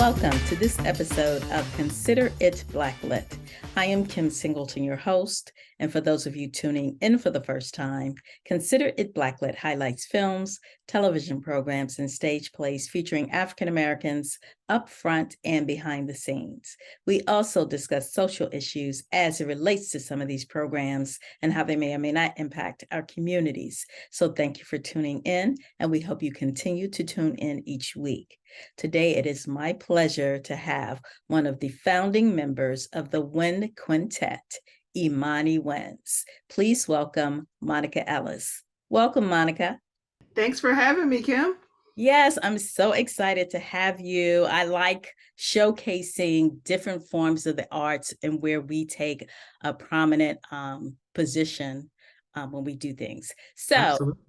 Welcome to this episode of Consider It Blacklit. I am Kim Singleton, your host, and for those of you tuning in for the first time, Consider It Blacklit highlights films, television programs, and stage plays featuring African Americans up front and behind the scenes. We also discuss social issues as it relates to some of these programs and how they may or may not impact our communities. So thank you for tuning in, and we hope you continue to tune in each week. Today, it is my pleasure to have one of the founding members of the Wind Quintet, Imani Winds. Please welcome Monica Ellis. Welcome, Monica. Thanks for having me, Kim. Yes, I'm so excited to have you. I like showcasing different forms of the arts and where we take a prominent position when we do things. So, Absolutely.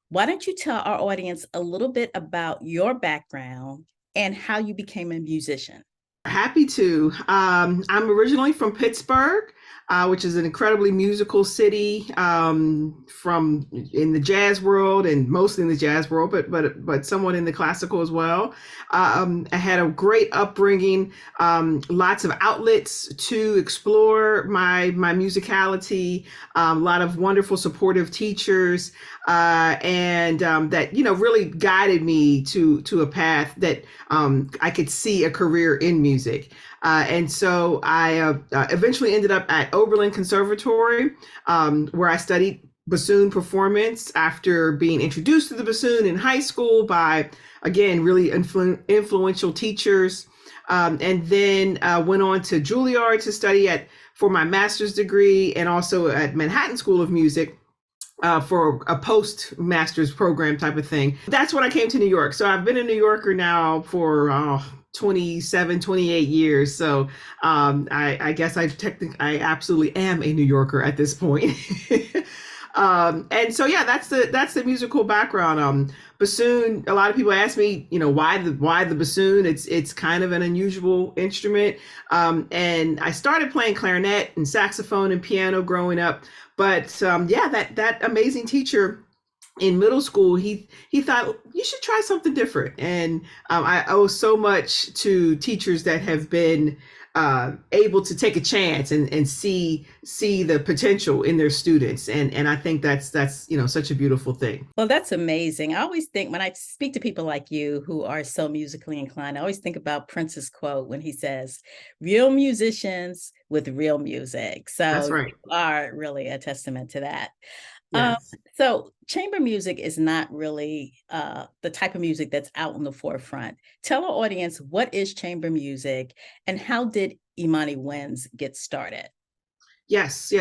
Why don't you tell our audience a little bit about your background and how you became a musician? Happy to. I'm originally from Pittsburgh, which is an incredibly musical city, from in the jazz world and mostly in the jazz world, but somewhat in the classical as well. I had a great upbringing, lots of outlets to explore my musicality, a lot of wonderful supportive teachers, and that really guided me to a path that I could see a career in music. And so I eventually ended up at Oberlin Conservatory, where I studied bassoon performance after being introduced to the bassoon in high school by, again, really influential teachers. And then went on to Juilliard to study for my master's degree, and also at Manhattan School of Music for a post-master's program type of thing. That's when I came to New York. So I've been a New Yorker now for 27, 28 years. So I guess I absolutely am a New Yorker at this point. And so, yeah, that's the musical background. Bassoon, a lot of people ask me, why the bassoon? It's kind of an unusual instrument. And I started playing clarinet and saxophone and piano growing up. But that amazing teacher in middle school, he thought you should try something different. And I owe so much to teachers that have been able to take a chance and see the potential in their students. And I think that's such a beautiful thing. Well, that's amazing. I always think when I speak to people like you who are so musically inclined, I always think about Prince's quote when he says, real musicians with real music. So That's right. You are really a testament to that. Yes. So chamber music is not really the type of music that's out on the forefront. Tell our audience, what is chamber music and how did Imani Winds get started? Yes.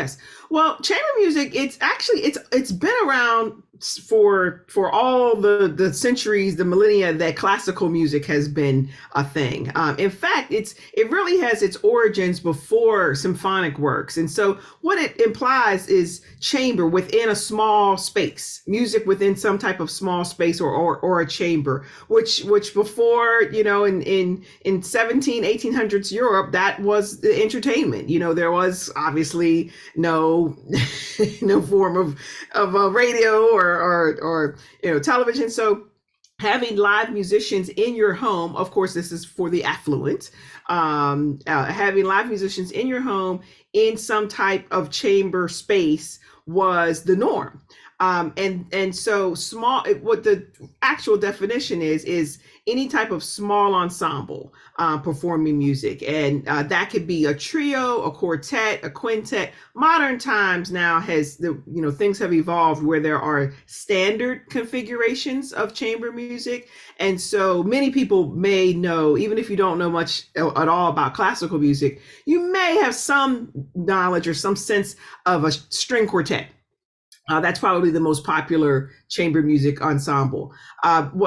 Well, chamber music, it's been around for all the centuries, the millennia that classical music has been a thing. In fact, it really has its origins before symphonic works. And so what it implies is chamber within a small space, music within some type of small space or a chamber, which before, in 17, 1800s Europe, that was the entertainment. There was obviously no form of a radio or television. So having live musicians in your home, of course, this is for the affluent, having live musicians in your home in some type of chamber space was the norm. And so small, what the actual definition is any type of small ensemble performing music. And that could be a trio, a quartet, a quintet. Modern times now things have evolved where there are standard configurations of chamber music. And so many people may know, even if you don't know much at all about classical music, you may have some knowledge or some sense of a string quartet. That's probably the most popular chamber music ensemble.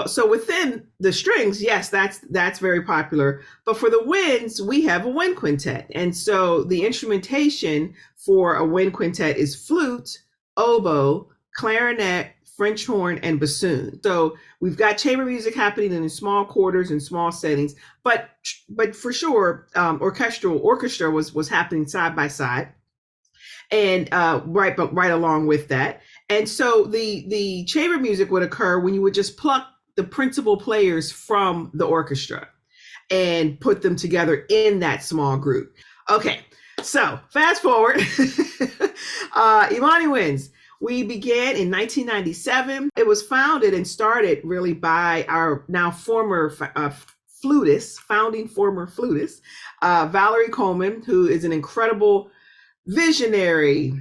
So within the strings, yes, that's very popular. But for the winds, we have a wind quintet. And so the instrumentation for a wind quintet is flute, oboe, clarinet, French horn, and bassoon. So we've got chamber music happening in small quarters and small settings. But for sure, orchestra was happening side by side. And right along with that. And so the chamber music would occur when you would just pluck the principal players from the orchestra. and put them together in that small group. Okay, so fast forward. Imani Winds. We began in 1997. It was founded and started really by our now former flutist, founding former flutist, Valerie Coleman, who is an incredible visionary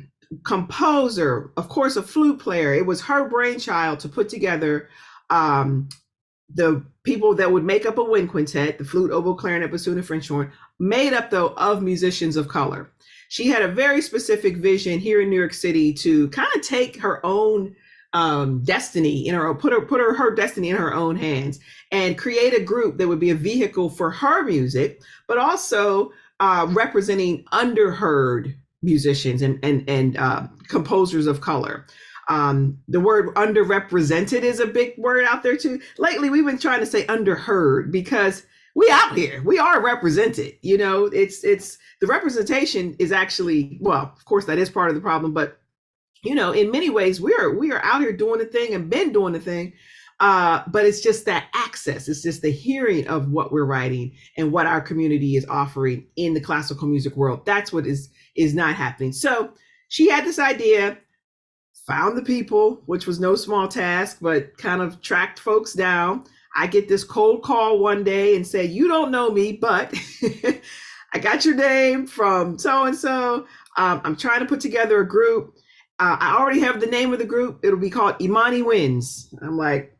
composer, of course, a flute player. It was her brainchild to put together the people that would make up a wind quintet, the flute, oboe, clarinet, bassoon, and French horn, made up though of musicians of color. She had a very specific vision here in New York City to kind of take her own destiny in her, put her destiny in her own hands and create a group that would be a vehicle for her music, but also representing underheard musicians and composers of color. The word underrepresented is a big word out there too. Lately, we've been trying to say underheard because we out here, we are represented. You know, it's the representation is actually, well, of course that is part of the problem, but you know, in many ways we are out here doing the thing and been doing the thing. But it's just that access. It's just the hearing of what we're writing and what our community is offering in the classical music world. That's what is not happening. So she had this idea, found the people, which was no small task, but kind of tracked folks down. I get this cold call one day and say, you don't know me, but I got your name from so-and-so. I'm trying to put together a group. I already have the name of the group. It'll be called Imani Winds. I'm like,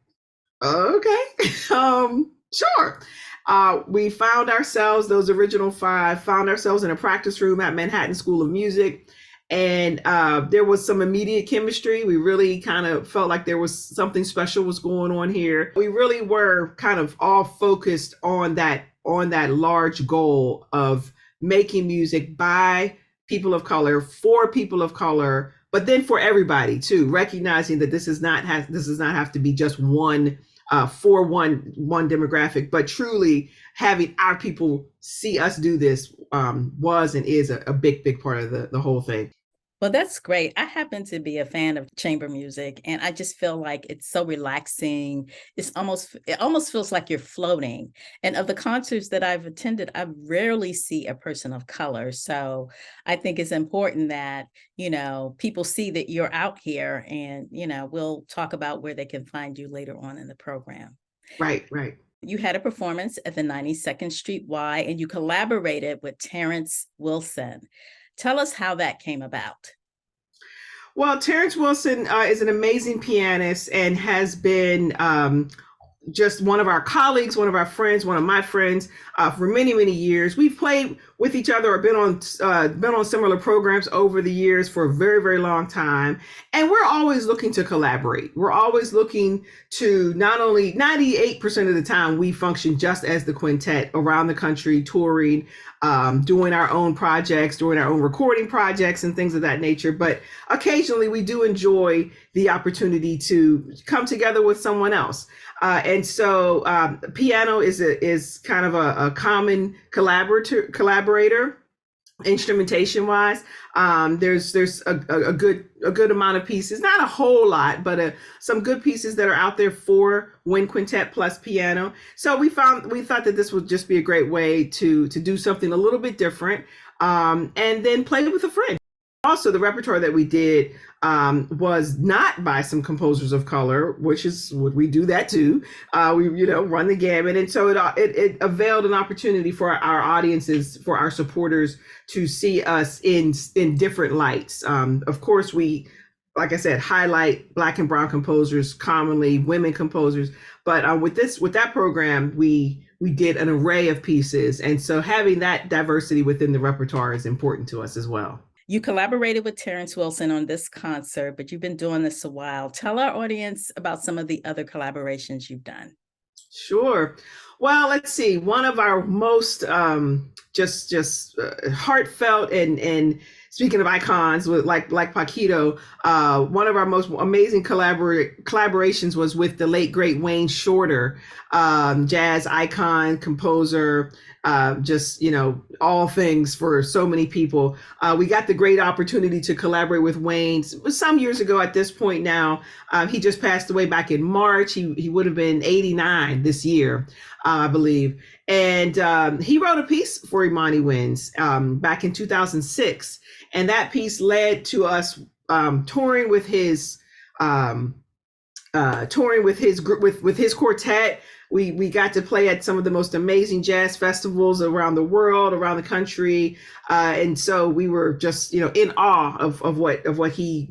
okay, sure. We found ourselves, those original 5, found ourselves in a practice room at Manhattan School of Music. And there was some immediate chemistry. We really kind of felt like there was something special was going on here. We really were kind of all focused on that large goal of making music by people of color, for people of color, but then for everybody too, recognizing that this does not have to be just one for one demographic, but truly having our people see us do this was and is a big part of the whole thing. Well, that's great. I happen to be a fan of chamber music, and I just feel like it's so relaxing. It almost feels like you're floating. And of the concerts that I've attended, I rarely see a person of color. So I think it's important that, you know, people see that you're out here, and, you know, we'll talk about where they can find you later on in the program. Right. You had a performance at the 92nd Street Y, and you collaborated with Terrence Wilson. Tell us how that came about. Well, Terrence Wilson is an amazing pianist and has been just one of our colleagues, one of our friends, one of my friends for many years. We've played with each other or been on similar programs over the years for a very long time. And we're always looking to collaborate. We're always looking to, not only 98% of the time we function just as the quintet around the country, touring, doing our own projects, doing our own recording projects and things of that nature. But occasionally we do enjoy the opportunity to come together with someone else. And so piano is kind of a common collaborator instrumentation wise. There's a good amount of pieces, not a whole lot, but some good pieces that are out there for wind quintet plus piano. So we thought that this would just be a great way to do something a little bit different, and then play with a friend. Also, the repertoire that we did was not by some composers of color, which is what we do that too. We run the gamut, and so it availed an opportunity for our audiences, for our supporters, to see us in different lights. Of course, we, like I said, highlight Black and brown composers, commonly women composers, but with that program, we did an array of pieces, and so having that diversity within the repertoire is important to us as well. You collaborated with Terrence Wilson on this concert, but you've been doing this a while. Tell our audience about some of the other collaborations you've done. Sure. Well, let's see. One of our most heartfelt and speaking of icons with like Paquito, one of our most amazing collaborations was with the late great Wayne Shorter, jazz icon, composer, all things for so many people. We got the great opportunity to collaborate with Wayne some years ago at this point now. He just passed away back in March. He would have been 89 this year, I believe. And he wrote a piece for Imani Winds back in 2006. And that piece led to us touring with his group, with his quartet. We got to play at some of the most amazing jazz festivals around the world, around the country, and so we were just in awe of what he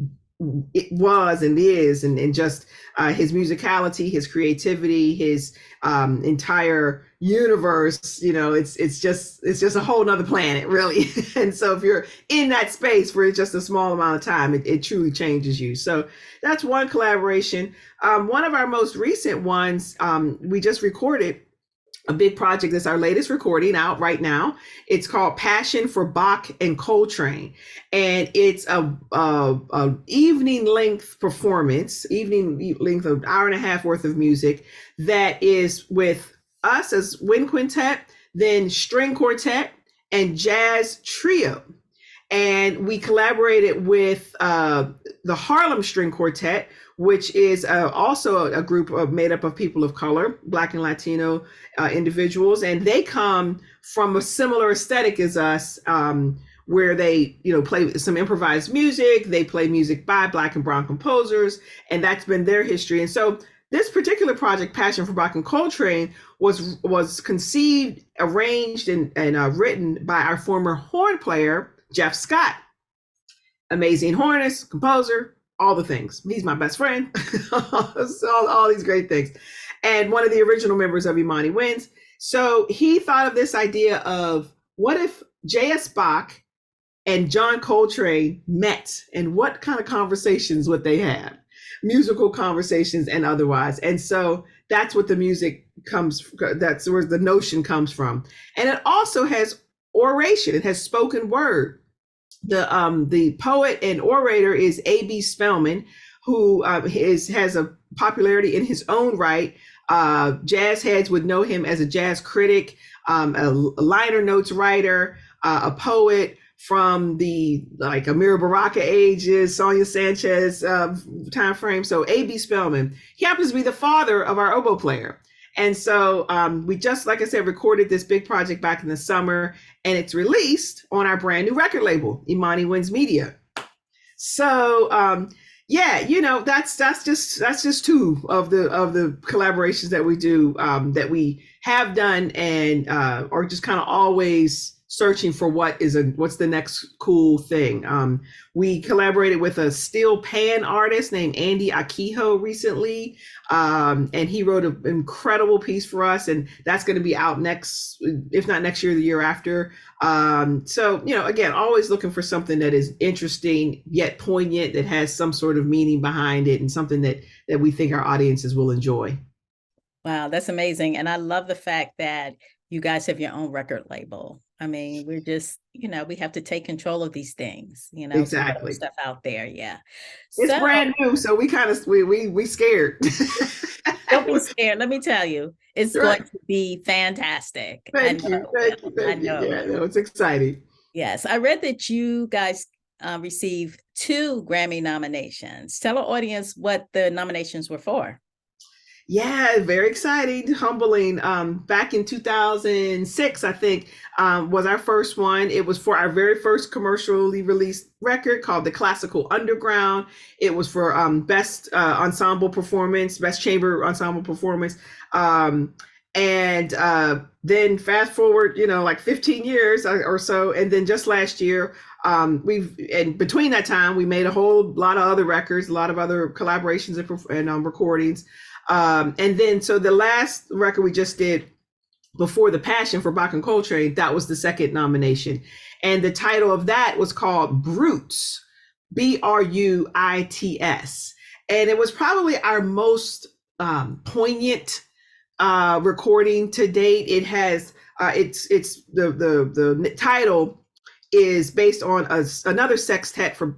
it was and is, and just his musicality, his creativity, his entire universe. It's just a whole nother planet, really. And so if you're in that space for just a small amount of time, it truly changes you. So that's one collaboration. One of our most recent ones, we just recorded a big project. That's our latest recording out right now. It's called Passion for Bach and Coltrane. And it's a evening length performance, evening length of hour and a half worth of music that is with us as wind quintet, then string quartet and jazz trio. And we collaborated with the Harlem String Quartet, which is also a group made up of people of color, Black and Latino individuals. And they come from a similar aesthetic as us, where they play some improvised music. They play music by Black and Brown composers, and that's been their history. And so this particular project, Passion for Bach and Coltrane, was conceived, arranged, and written by our former horn player, Jeff Scott. Amazing hornist, composer, all the things. He's my best friend. all these great things. And one of the original members of Imani Winds. So he thought of this idea of, what if J.S. Bach and John Coltrane met, and what kind of conversations would they have? Musical conversations and otherwise. And so that's what the music that's where the notion comes from. And it also has oration. It has spoken word. The poet and orator is A.B. Spellman, who has a popularity in his own right. Jazz heads would know him as a jazz critic, a liner notes writer, a poet from the Amira Baraka ages, Sonia Sanchez time frame. So A.B. Spellman, he happens to be the father of our oboe player. And so we just, like I said, recorded this big project back in the summer, and it's released on our brand new record label, Imani Winds Media. So that's just two of the collaborations that we do, that we have done, and are just kind of always searching for what's the next cool thing. We collaborated with a steel pan artist named Andy Akiho recently, and he wrote an incredible piece for us, and that's going to be out next, if not next year, the year after. So again, always looking for something that is interesting yet poignant, that has some sort of meaning behind it, and something that we think our audiences will enjoy. Wow, that's amazing. And I love the fact that you guys have your own record label. I mean, we're just, we have to take control of these things, Exactly. stuff out there. Yeah. It's brand new. So we scared. Don't be scared. Let me tell you, it's going to be fantastic. Thank you. I know. Yeah, no, it's exciting. Yes. I read that you guys received 2 Grammy nominations. Tell our audience what the nominations were for. Yeah, very exciting, humbling. Back in 2006, I think, was our first one. It was for our very first commercially released record called The Classical Underground. It was for best ensemble performance, best chamber ensemble performance. And then fast forward, 15 years or so. And then just last year, and between that time, we made a whole lot of other records, a lot of other collaborations and recordings. And then, so the last record we just did before the Passion for Bach and Coltrane, that was the second nomination. And the title of that was called Bruits, Bruits. And it was probably our most poignant recording to date. It has, it's the title is based on another sextet for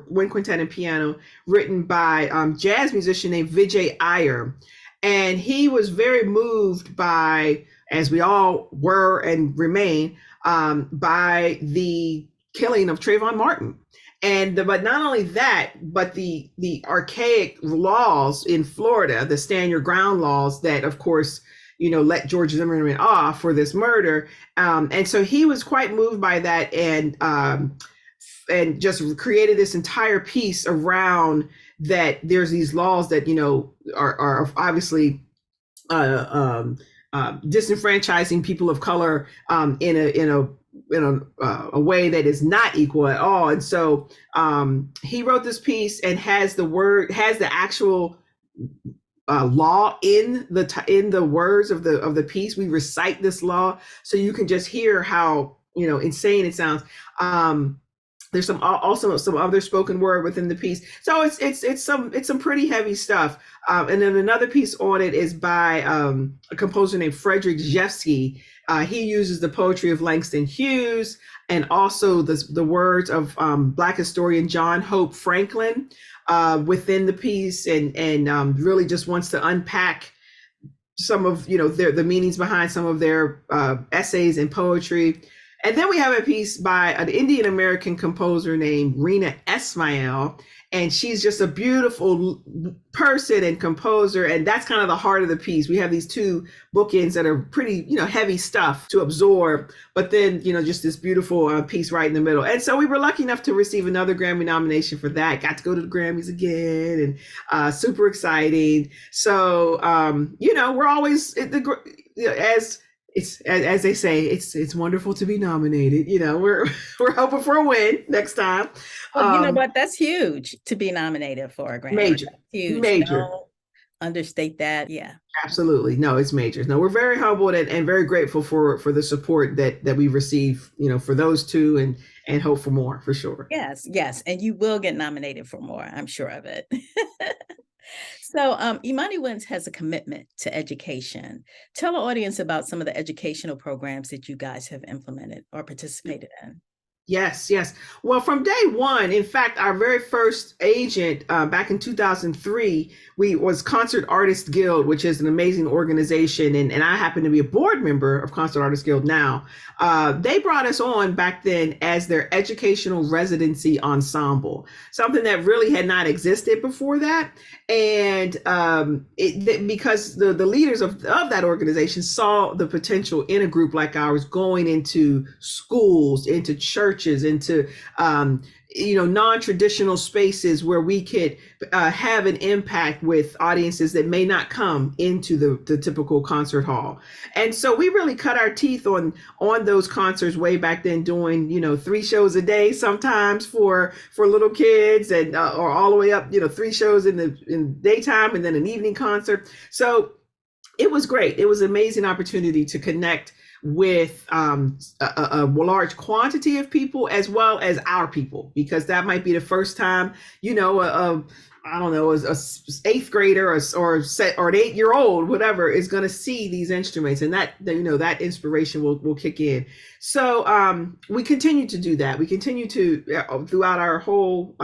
wind quintet and piano, written by jazz musician named Vijay Iyer. And he was very moved by, as we all were and remain, by the killing of Trayvon Martin. But not only that, but the archaic laws in Florida, the stand your ground laws that, of course, let George Zimmerman off for this murder. And so he was quite moved by that, and just created this entire piece around that. There's these laws that are obviously disenfranchising people of color in a way that is not equal at all. And so he wrote this piece and has the actual law in the words of the piece. We recite this law so you can just hear how insane it sounds. There's also some other spoken word within the piece. So it's some pretty heavy stuff. And then another piece on it is by a composer named Frederick Rzewski. He uses the poetry of Langston Hughes and also the words of Black historian John Hope Franklin within the piece, and really just wants to unpack some of the meanings behind some of their essays and poetry. And then we have a piece by an Indian American composer named Rena Esmail, and she's just a beautiful person and composer, and that's kind of the heart of the piece. We have these two bookends that are pretty, heavy stuff to absorb, but then, just this beautiful piece right in the middle. And so we were lucky enough to receive another Grammy nomination for that. Got to go to the Grammys again, and super exciting. So, we're always as they say, it's wonderful to be nominated. We're hoping for a win next time. Well, you know what? That's huge to be nominated for a Grammy. Major, That's huge. major. Don't understate that. Yeah, absolutely. No, it's major. No, we're very humbled and very grateful for the support that we receive. For those two, and hope for more, for sure. Yes, and you will get nominated for more. I'm sure of it. So Imani Winds has a commitment to education. Tell the audience about some of the educational programs that you guys have implemented or participated in. Yes. Well, from day one, in fact, our very first agent back in 2003, was Concert Artists Guild, which is an amazing organization. And I happen to be a board member of Concert Artists Guild now. They brought us on back then as their educational residency ensemble, something that really had not existed before that. And because the leaders of that organization saw the potential in a group like ours going into schools, into churches, into non-traditional spaces where we could have an impact with audiences that may not come into the typical concert hall. And so we really cut our teeth on those concerts way back then, doing 3 shows a day sometimes for little kids, and or all the way up 3 shows in daytime and then an evening concert. So it was great. It was an amazing opportunity to connect with a large quantity of people as well as our people, because that might be the first time I don't know, a 8th grader or an 8-year-old, whatever, is going to see these instruments, and that inspiration will kick in. So we continue to do that. We continue to throughout our whole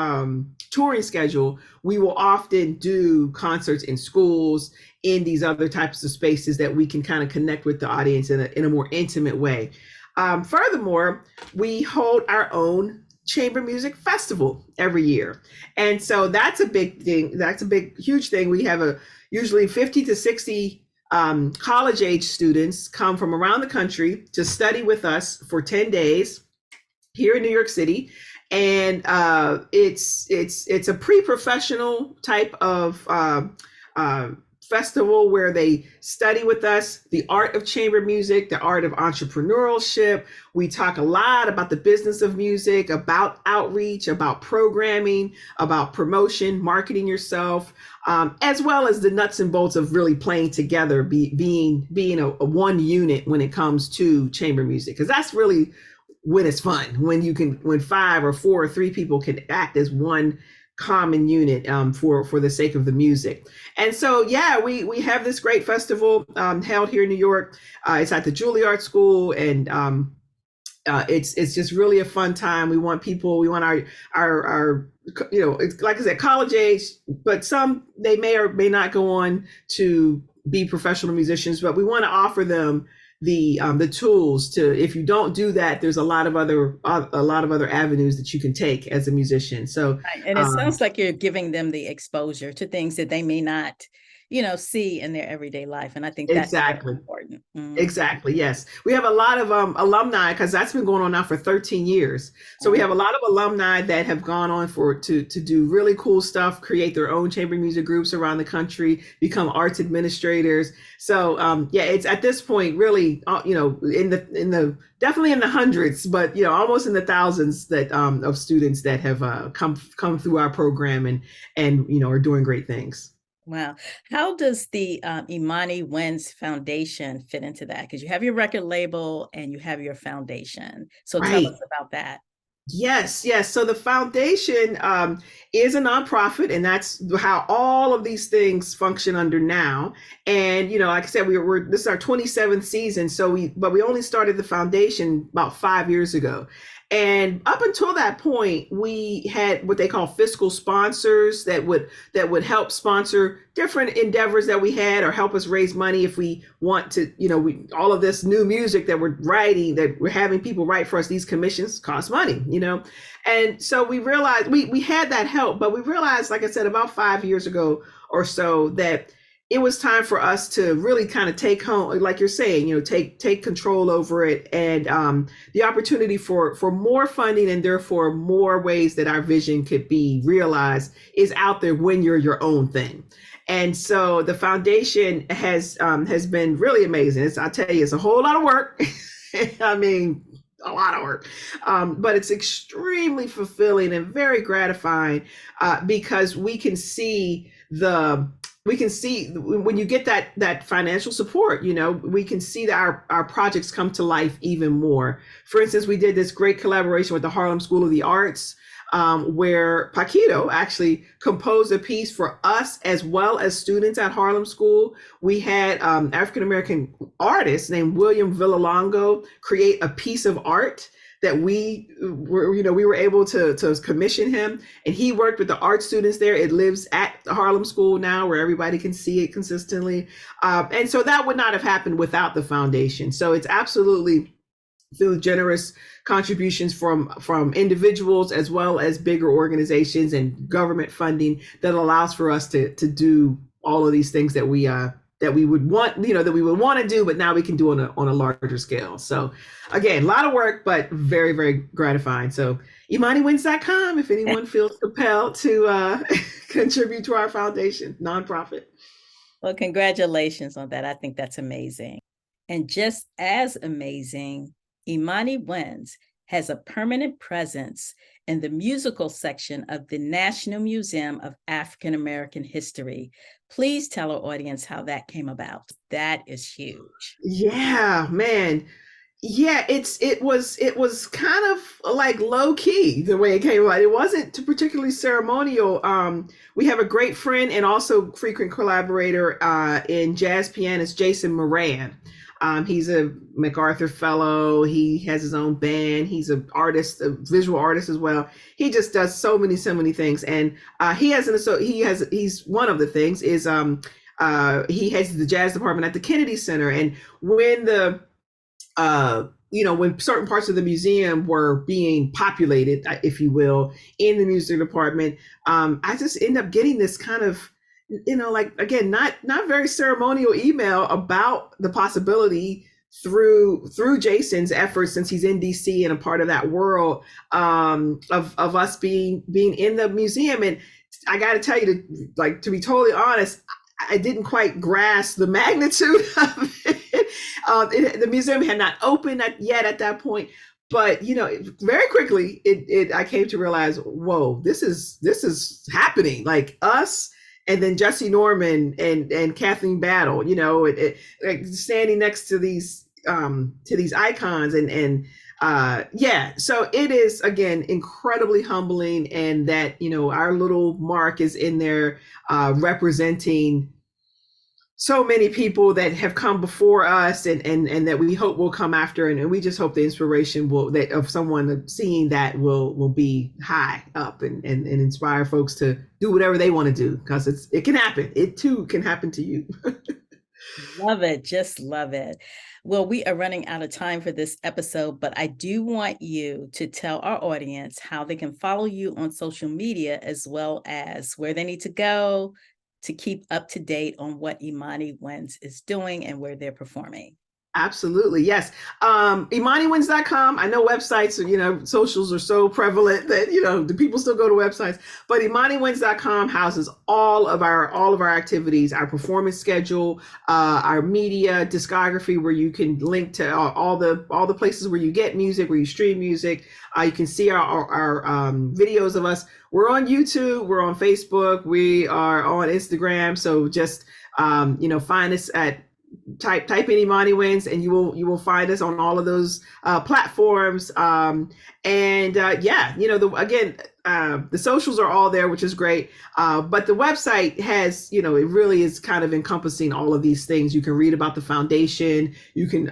touring schedule, we will often do concerts in schools, in these other types of spaces that we can kind of connect with the audience in a more intimate way. Furthermore, we hold our own chamber music festival every year. And so that's a big thing. That's a huge thing. We have usually 50 to 60 college age students come from around the country to study with us for 10 days here in New York City. And it's a pre-professional type of festival where they study with us the art of chamber music, the art of entrepreneurship. We talk a lot about the business of music, about outreach, about programming, about promotion, marketing yourself, as well as the nuts and bolts of really playing together, being a one unit when it comes to chamber music, because that's really when it's fun, when 5 or 4 or 3 people can act as one common unit for the sake of the music. And so, we have this great festival held here in New York. It's at the Juilliard School, and it's just really a fun time. We want our it's, like I said, college age, but some, they may or may not go on to be professional musicians, but we want to offer them the tools to, if you don't do that, there's a lot of other avenues that you can take as a musician. So and it sounds like you're giving them the exposure to things that they may not see in their everyday life. And I think that's very Exactly. important. Mhm. Exactly. Yes. We have a lot of alumni because that's been going on now for 13 years. So we have a lot of alumni that have gone on to do really cool stuff, create their own chamber music groups around the country, become arts administrators. So yeah, it's at this point really in the definitely in the hundreds, but almost in the thousands that of students that have come through our program and are doing great things. Wow. How does the Imani Winds Foundation fit into that? Because you have your record label and you have your foundation. So tell us Right. about that. Yes, yes. So the foundation is a nonprofit, and that's how all of these things function under now. And like I said, we're this is our 27th season. So we only started the foundation about 5 years ago. And up until that point, we had what they call fiscal sponsors that would help sponsor different endeavors that we had, or help us raise money if we want to. All of this new music that we're writing, that we're having people write for us, these commissions cost money. And so we realized we had that help, but we realized, like I said, about 5 years ago or so, that it was time for us to really kind of take home, like you're saying, take control over it, and the opportunity for more funding, and therefore more ways that our vision could be realized, is out there when you're your own thing. And so the foundation has been really amazing. I tell you, it's a whole lot of work. I mean, a lot of work, but it's extremely fulfilling and very gratifying, because we can see when you get that financial support, we can see that our projects come to life even more. For instance, we did this great collaboration with the Harlem School of the Arts, where Paquito actually composed a piece for us as well as students at Harlem School. We had African-American artist named William Villalongo create a piece of art that we were able to commission him, and he worked with the art students there. It lives at the Harlem School now, where everybody can see it consistently. And so that would not have happened without the foundation. So it's absolutely through generous contributions from individuals, as well as bigger organizations and government funding, that allows for us to do all of these things that we would want, to do, but now we can do on a larger scale. So again, a lot of work, but very, very gratifying. So ImaniWinds.com if anyone feels compelled to contribute to our foundation nonprofit. Well, congratulations on that. I think that's amazing. And just as amazing, Imani Winds has a permanent presence in the musical section of the National Museum of African American History. Please tell our audience how that came about. That is huge. Yeah, man. Yeah, it was kind of like low key the way it came about. It wasn't too particularly ceremonial. We have a great friend and also frequent collaborator in jazz pianist Jason Moran. He's a MacArthur Fellow. He has his own band. He's an artist, a visual artist as well. He just does so many things. And he's one of the things is he heads the jazz department at the Kennedy Center. And when when certain parts of the museum were being populated, if you will, in the music department, I just end up getting this kind of, like, again, not very ceremonial email about the possibility through Jason's efforts, since he's in DC and a part of that world, of us being in the museum. And I got to tell you, to be totally honest, I didn't quite grasp the magnitude of it. The museum had not opened yet at that point, but very quickly, I came to realize, whoa, this is happening. Like us, and then Jesse Norman and Kathleen Battle, like standing next to these icons, and yeah. So it is, again, incredibly humbling, and that our little mark is in there, representing so many people that have come before us, and that we hope will come after, and we just hope the inspiration of someone seeing that will be high up, and inspire folks to do whatever they want to do, because it can happen. It too can happen to you. Love it. Just love it. Well, we are running out of time for this episode, but I do want you to tell our audience how they can follow you on social media, as well as where they need to go, to keep up to date on what Imani Winds is doing and where they're performing? Absolutely. Yes. ImaniWinds.com. I know websites, socials are so prevalent that, the people still go to websites, but ImaniWinds.com houses all of our activities, our performance schedule, our media discography, where you can link to all the places where you get music, where you stream music. You can see our videos of us. We're on YouTube. We're on Facebook. We are on Instagram. So just, find us at type in Imani Winds, and you will find us on all of those platforms. The socials are all there, which is great. But the website has, it really is kind of encompassing all of these things. You can read about the foundation. You can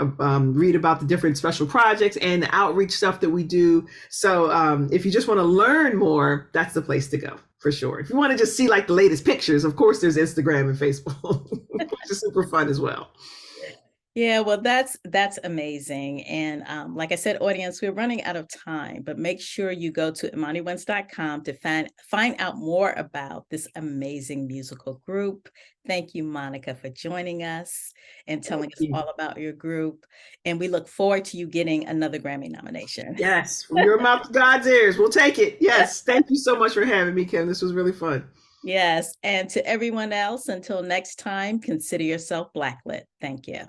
read about the different special projects and the outreach stuff that we do. So if you just want to learn more, that's the place to go, for sure. If you want to just see like the latest pictures, of course, there's Instagram and Facebook, which is super fun as well. Yeah, well, that's amazing. And like I said, audience, we're running out of time, but make sure you go to ImaniWinds.com to find out more about this amazing musical group. Thank you, Monica, for joining us and telling us all about your group. And we look forward to you getting another Grammy nomination. Yes, from your mouth to God's ears. We'll take it. Yes. Thank you so much for having me, Kim. This was really fun. Yes. And to everyone else, until next time, consider yourself Blacklit. Thank you.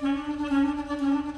Mm-hmm.